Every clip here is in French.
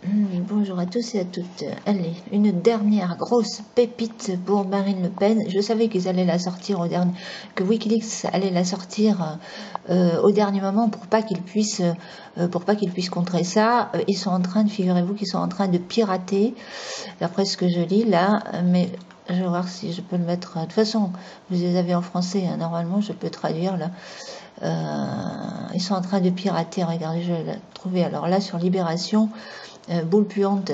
Bonjour à tous et à toutes. Allez, une dernière grosse pépite pour Marine Le Pen. Je savais qu'ils allaient la sortir que Wikileaks allait la sortir au dernier moment pour pas qu'ils puissent contrer ça. Ils sont en train figurez-vous qu'ils sont en train de pirater, d'après ce que je lis là, mais je vais voir si je peux le mettre. De toute façon, vous les avez en français, hein, normalement je peux traduire là. Ils sont en train de pirater, regardez, je vais la trouver. Alors là, sur Libération, boule puante,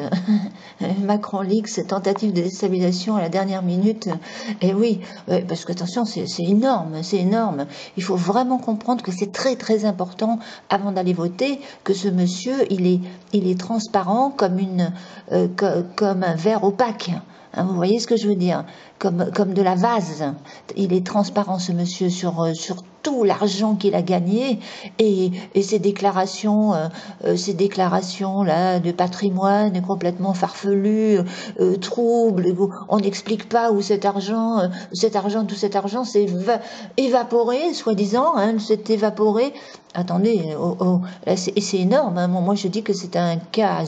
Macron Leaks, tentative de déstabilisation à la dernière minute. Et oui, parce que attention, c'est énorme, c'est énorme. Il faut vraiment comprendre que c'est très très important avant d'aller voter, que ce monsieur, il est transparent comme comme un verre opaque. Hein, vous voyez ce que je veux dire, comme de la vase. Il est transparent, ce monsieur, sur tout l'argent qu'il a gagné et ces déclarations là de patrimoine complètement farfelues, troubles. On n'explique pas où tout cet argent s'est évaporé, soi-disant, hein, s'est évaporé. Attendez, c'est énorme. Hein. Moi, je dis que c'est un cas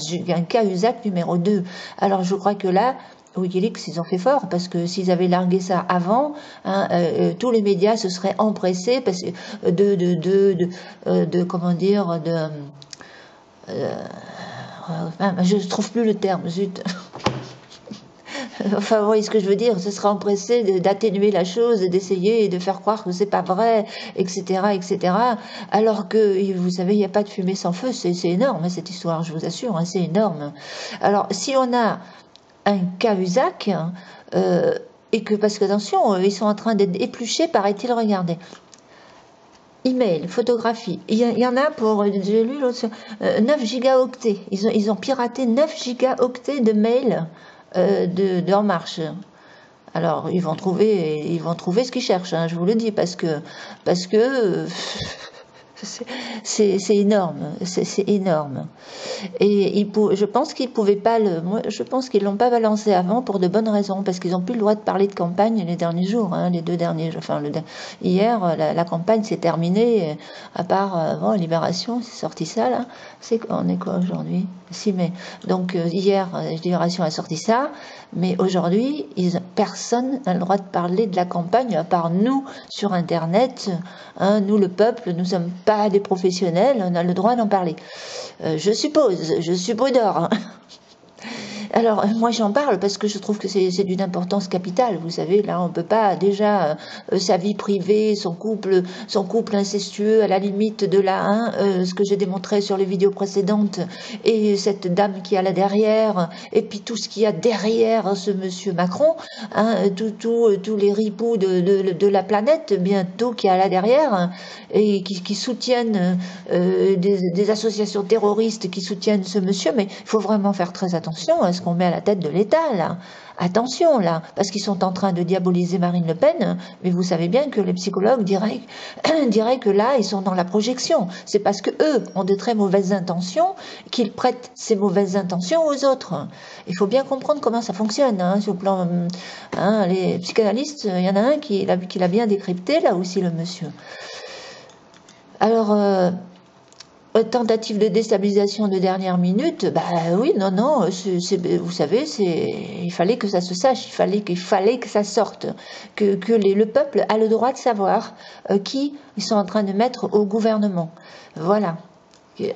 Usac numéro 2. Alors, je crois que là, Wikileaks, ils ont fait fort, parce que s'ils avaient largué ça avant, hein, tous les médias se seraient empressés parce que comment dire, je trouve plus le terme, zut. Enfin, vous voyez ce que je veux dire, ce sera empressé d'atténuer la chose, d'essayer de faire croire que c'est pas vrai, etc., etc. Alors que, vous savez, il n'y a pas de fumée sans feu, c'est énorme, cette histoire, je vous assure, hein, c'est énorme. Alors, si on a un cas Usac, et que, parce que attention, ils sont en train d'être épluchés, paraît-il, regardez. Email, photographie. Il y en a pour, j'ai lu l'autre, 9 gigaoctets. Ils ont piraté 9 gigaoctets de mails de En Marche. Alors, ils vont trouver ce qu'ils cherchent, hein, je vous le dis, parce que c'est énorme, c'est énorme. Et je pense qu'ils pouvaient pas je pense qu'ils l'ont pas balancé avant pour de bonnes raisons, parce qu'ils n'ont plus le droit de parler de campagne les derniers jours, hein, les 2 derniers, enfin hier la campagne s'est terminée, à part bon, Libération, c'est sorti ça là. On est quoi aujourd'hui? 6 mai. Donc hier Libération a sorti ça, mais aujourd'hui personne n'a le droit de parler de la campagne à part nous sur Internet, hein, nous le peuple, nous sommes pas des professionnels, on a le droit d'en parler. Je suppose, je suis prudent. Hein. Alors, moi j'en parle parce que je trouve que c'est d'une importance capitale. Vous savez, là on peut pas déjà sa vie privée, son couple incestueux, à la limite de là, hein, ce que j'ai démontré sur les vidéos précédentes, et cette dame qui a là derrière, et puis tout ce qu'il y a derrière hein, ce monsieur Macron, hein, tous les ripoux de la planète bientôt qui a là derrière, hein, et qui soutiennent des associations terroristes qui soutiennent ce monsieur. Mais il faut vraiment faire très attention à ce qu'on met à la tête de l'État, là. Attention, là, parce qu'ils sont en train de diaboliser Marine Le Pen, mais vous savez bien que les psychologues diraient que là, ils sont dans la projection. C'est parce que eux ont de très mauvaises intentions qu'ils prêtent ces mauvaises intentions aux autres. Il faut bien comprendre comment ça fonctionne, hein, sur le plan... Hein, les psychanalystes, il y en a un qui l'a bien décrypté, là aussi, le monsieur. Alors... tentative de déstabilisation de dernière minute, bah oui, non, vous savez, il fallait que ça se sache, il fallait que ça sorte, que le peuple a le droit de savoir qui ils sont en train de mettre au gouvernement. Voilà.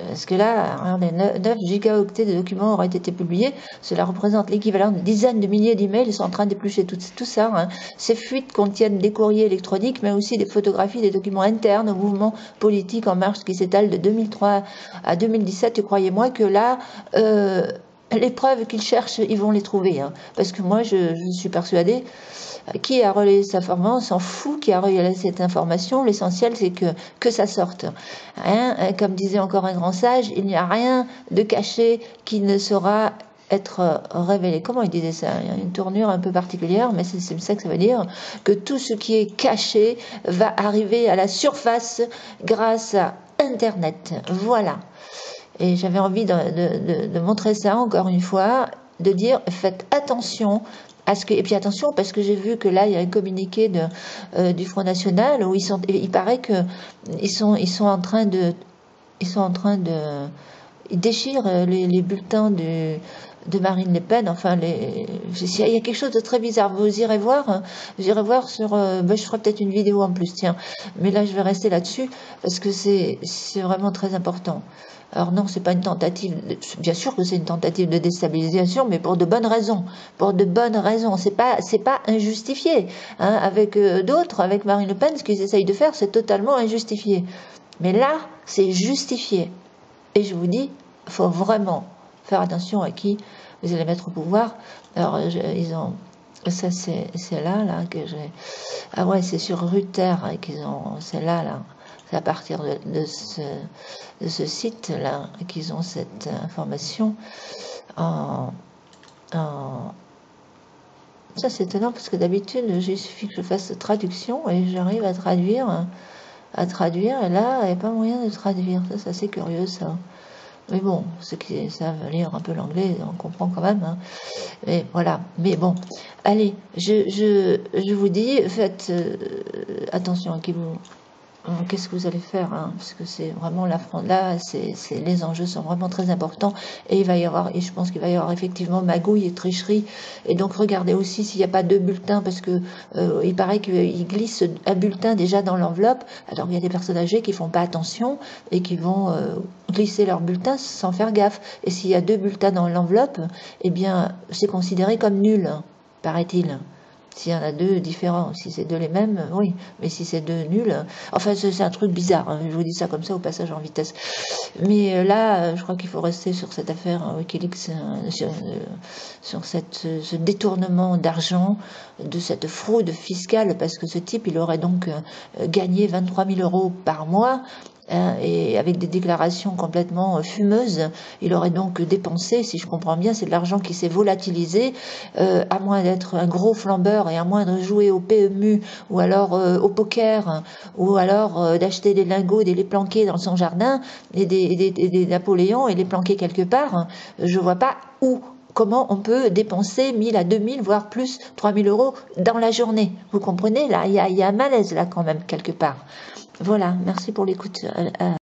Parce que là, regardez, 9 gigaoctets de documents auraient été publiés. Cela représente l'équivalent de dizaines de milliers d'emails. Ils sont en train d'éplucher tout ça. Hein. Ces fuites contiennent des courriers électroniques, mais aussi des photographies, des documents internes au mouvement politique En Marche qui s'étale de 2003 à 2017. Et croyez-moi que là... les preuves qu'ils cherchent, ils vont les trouver. Hein. Parce que moi, je suis persuadée, qui a relayé cette information, on s'en fout qui a relayé cette information. L'essentiel, c'est que ça sorte. Hein, comme disait encore un grand sage, il n'y a rien de caché qui ne saura être révélé. Comment il disait ça? Il y a une tournure un peu particulière, mais c'est ça que ça veut dire, que tout ce qui est caché va arriver à la surface grâce à Internet. Voilà. Et j'avais envie de montrer ça encore une fois, de dire faites attention à ce que, et puis attention parce que j'ai vu que là il y a un communiqué du Front National où il paraît que ils sont en train de il déchire les bulletins de Marine Le Pen. Enfin, il y a quelque chose de très bizarre. Vous irez voir, hein. Vous irez voir sur... je ferai peut-être une vidéo en plus, tiens. Mais là, je vais rester là-dessus parce que c'est vraiment très important. Alors non, c'est pas une tentative, bien sûr que c'est une tentative de déstabilisation, mais pour de bonnes raisons. Pour de bonnes raisons. C'est pas injustifié. Hein. Avec d'autres, avec Marine Le Pen, ce qu'ils essayent de faire, c'est totalement injustifié. Mais là, c'est justifié. Et je vous dis, il faut vraiment faire attention à qui vous allez mettre au pouvoir. Alors, ils ont... Ça, c'est là que j'ai... Ah ouais, c'est sur Ruther qu'ils ont... C'est là. C'est à partir de ce site-là qu'ils ont cette information. Ça, c'est étonnant parce que d'habitude, il suffit que je fasse traduction et j'arrive à traduire. Et là, il n'y a pas moyen de traduire. Ça, c'est assez curieux, ça. Mais bon, ceux qui savent lire un peu l'anglais, on comprend quand même. Hein. Mais voilà. Mais bon, allez, je vous dis, faites attention à qui vous... Qu'est-ce que vous allez faire, hein, parce que c'est vraiment la France. Là, les enjeux sont vraiment très importants et il va y avoir, et je pense qu'il va y avoir effectivement magouille et tricherie. Et donc regardez aussi s'il n'y a pas deux bulletins, parce que il paraît qu'ils glissent un bulletin déjà dans l'enveloppe. Alors il y a des personnes âgées qui font pas attention et qui vont glisser leur bulletin sans faire gaffe. Et s'il y a deux bulletins dans l'enveloppe, eh bien c'est considéré comme nul, paraît-il. S'il y en a deux différents, si c'est deux les mêmes, oui. Mais si c'est deux nuls, enfin c'est un truc bizarre, hein. Je vous dis ça comme ça au passage en vitesse. Mais là, je crois qu'il faut rester sur cette affaire Wikileaks, sur ce détournement d'argent, de cette fraude fiscale, parce que ce type, il aurait donc gagné 23 000 € par mois. Et avec des déclarations complètement fumeuses, il aurait donc dépensé, si je comprends bien, c'est de l'argent qui s'est volatilisé, à moins d'être un gros flambeur et à moins de jouer au PMU ou alors au poker ou alors d'acheter des lingots et de les planquer dans son jardin et des Napoléons et les planquer quelque part. Je vois pas où. Comment on peut dépenser 1000 à 2000, voire plus 3000 € dans la journée. Vous comprenez, là, il y a un malaise là quand même quelque part. Voilà, merci pour l'écoute.